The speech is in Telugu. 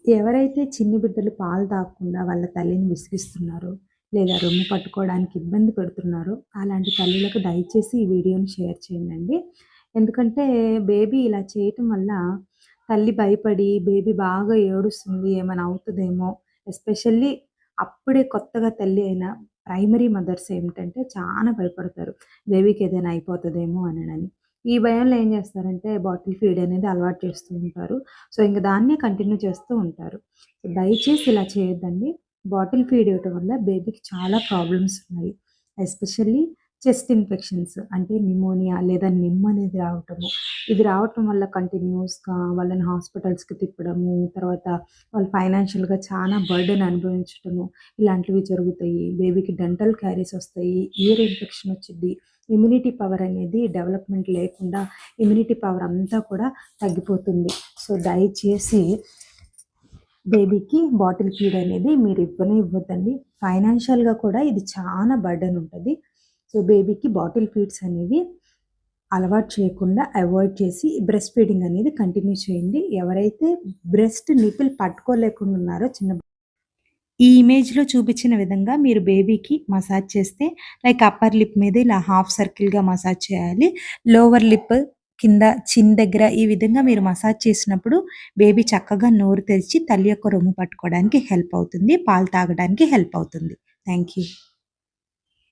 ఎవరైతే చిన్ని బిడ్డలు పాలు తాగకుండా వాళ్ళ తల్లిని విసిగిస్తున్నారో, లేదా రొమ్ము పట్టుకోవడానికి ఇబ్బంది పెడుతున్నారో, అలాంటి తల్లులకు దయచేసి ఈ వీడియోని షేర్ చేయండండి. ఎందుకంటే బేబీ ఇలా చేయటం వల్ల తల్లి భయపడి బేబీ బాగా ఏడుస్తుంది, ఏమైనా అవుతదేమో, ఎస్పెషల్లీ అప్పుడే కొత్తగా తల్లి అయిన ప్రైమరీ మదర్స్ ఏమిటంటే చాలా భయపడతారు. బేబీకి ఏదైనా అయిపోతదేమో అనని. ఈ భయంలో ఏం చేస్తారంటే బాటిల్ ఫీడ్ అనేది అలవాటు చేస్తూ ఉంటారు. సో, ఇంక దాన్నే కంటిన్యూ చేస్తూ ఉంటారు. సో, దయచేసి ఇలా చేయొద్దండి. బాటిల్ ఫీడ్ ఇవ్వటం వల్ల బేబీకి చాలా ప్రాబ్లమ్స్ ఉన్నాయి. ఎస్పెషల్లీ చెస్ట్ ఇన్ఫెక్షన్స్ అంటే నిమోనియా లేదా అనేది రావటము. ఇది రావటం వల్ల కంటిన్యూస్‌గా వాళ్ళని హాస్పిటల్స్‌కి తిప్పడము, తర్వాత వాళ్ళు ఫైనాన్షియల్‌గా చాలా బర్డెన్ అనుభవించటము, ఇలాంటివి జరుగుతాయి. బేబీకి డెంటల్ క్యారీస్ వస్తాయి. ఇయర్ ఇన్ఫెక్షన్ వచ్చిద్ది. ఇమ్యూనిటీ పవర్ అనేది డెవలప్‌మెంట్ లేకుండా ఇమ్యూనిటీ పవర్ అంతా కూడా తగ్గిపోతుంది. సో, దయచేసి బేబీకి బాటిల్ ఫీడ్ అనేది మీరు ఇవ్వద్దండి. ఫైనాన్షియల్‌గా కూడా ఇది చాలా బర్డెన్ ఉంటది. సో, బేబీకి బాటిల్ ఫీడ్స్ అనేవి అలవాటు చేయకుండా అవాయిడ్ చేసి బ్రెస్ట్ ఫీడింగ్ అనేది కంటిన్యూ చేయండి. ఎవరైతే బ్రెస్ట్ నిపిల్ పట్టుకోలేకుండా ఉన్నారో ఈ ఇమేజ్‌లో చూపించిన విధంగా మీరు బేబీకి మసాజ్ చేస్తే లైక్ అప్పర్ లిప్ మీద ఇలా హాఫ్ సర్కిల్‌గా మసాజ్ చేయాలి. లోవర్ లిప్ కింద చిన్ దగ్గర ఈ విధంగా మీరు మసాజ్ చేసినప్పుడు బేబీ చక్కగా నోరు తెరిచి తల్లి యొక్క రొమ్ము పట్టుకోవడానికి హెల్ప్ అవుతుంది. పాలు తాగడానికి హెల్ప్ అవుతుంది. Thank you.